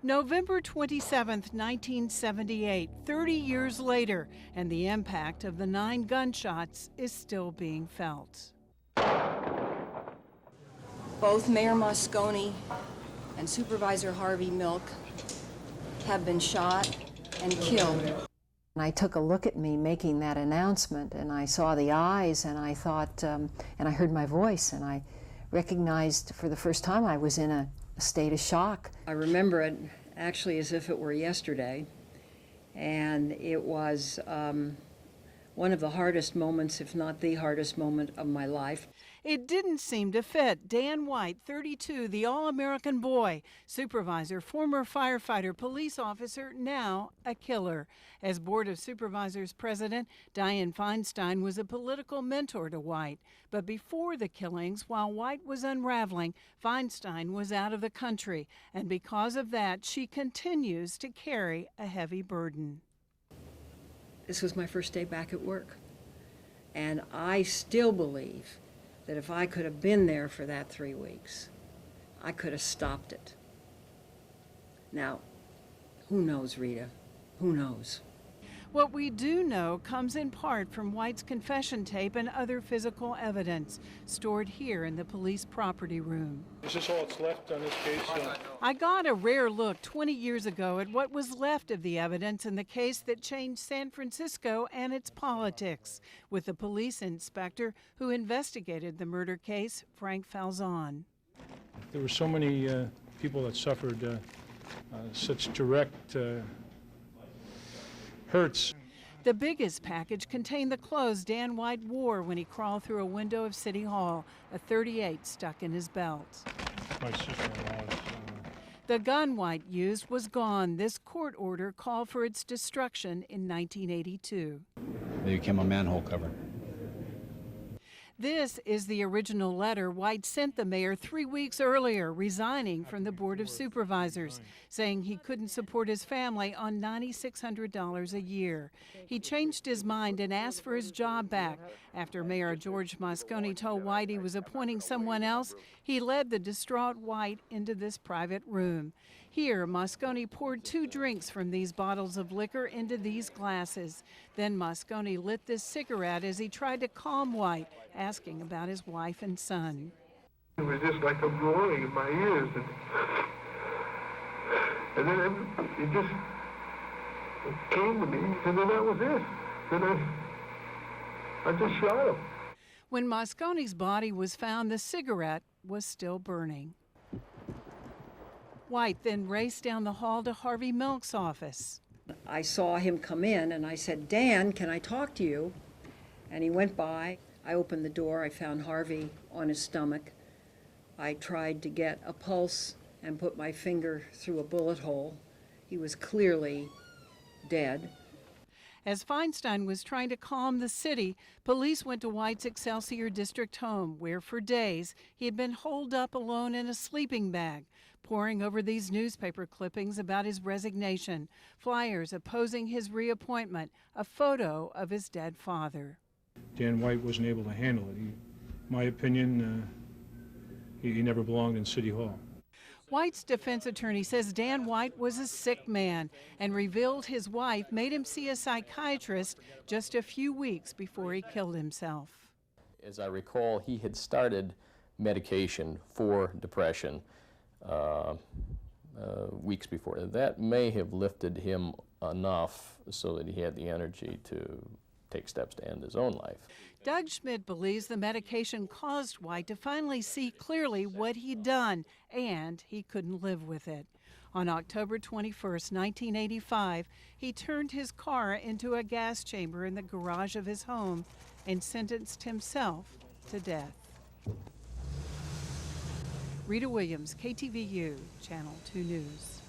November 27, 1978, 30 years later, and the impact of the 9 gunshots is still being felt. Both Mayor Moscone and Supervisor Harvey Milk have been shot and killed. And I took a look at me making that announcement, and I saw the eyes, and I thought, and I heard my voice, and I recognized for the first time I was in a state of shock. I remember it actually as if it were yesterday, and it was one of the hardest moments, if not the hardest moment of my life. It didn't seem to fit. Dan White, 32, the all-American boy, supervisor, former firefighter, police officer, now a killer. As Board of Supervisors president, Dianne Feinstein was a political mentor to White. But before the killings, while White was unraveling, Feinstein was out of the country. And because of that, she continues to carry a heavy burden. This was my first day back at work. And I still believe that if I could have been there for that 3 weeks, I could have stopped it. Now, who knows, Rita? Who knows? What we do know comes in part from White's confession tape and other physical evidence stored here in the police property room. Is this all that's left on this case? I got a rare look 20 years ago at what was left of the evidence in the case that changed San Francisco and its politics, with the police inspector who investigated the murder case, Frank Falzon. There were so many people that suffered such direct hurts. The biggest package contained the clothes Dan White wore when he crawled through a window of City Hall, a .38 stuck in his belt. My sister-in-law's. The gun White used was gone. This court order called for its destruction in 1982. They became a manhole cover. This is the original letter White sent the mayor 3 weeks earlier, resigning from the Board of Supervisors, saying he couldn't support his family on $9,600 a year. He changed his mind and asked for his job back. After Mayor George Moscone told White he was appointing someone else, he led the distraught White into this private room. Here, Moscone poured 2 drinks from these bottles of liquor into these glasses. Then Moscone lit this cigarette as he tried to calm White, asking about his wife and son. It was just like a roaring in my ears. And then it just came to me, and then that was it. Then I just shot him. When Moscone's body was found, the cigarette was still burning. White then raced down the hall to Harvey Milk's office. I saw him come in, and I said, "Dan, can I talk to you?" And he went by. I opened the door. I found Harvey on his stomach. I tried to get a pulse and put my finger through a bullet hole. He was clearly dead. As Feinstein was trying to calm the city, police went to White's Excelsior District home, where for days he had been holed up alone in a sleeping bag, poring over these newspaper clippings about his resignation, flyers opposing his reappointment, a photo of his dead father. Dan White wasn't able to handle it. My opinion, he never belonged in City Hall. White's defense attorney says Dan White was a sick man and revealed his wife made him see a psychiatrist just a few weeks before he killed himself. As I recall, he had started medication for depression weeks before. That may have lifted him enough so that he had the energy to take steps to end his own life. Doug Schmidt believes the medication caused White to finally see clearly what he'd done, and he couldn't live with it. On October 21st, 1985, he turned his car into a gas chamber in the garage of his home and sentenced himself to death. Rita Williams, KTVU, Channel 2 News.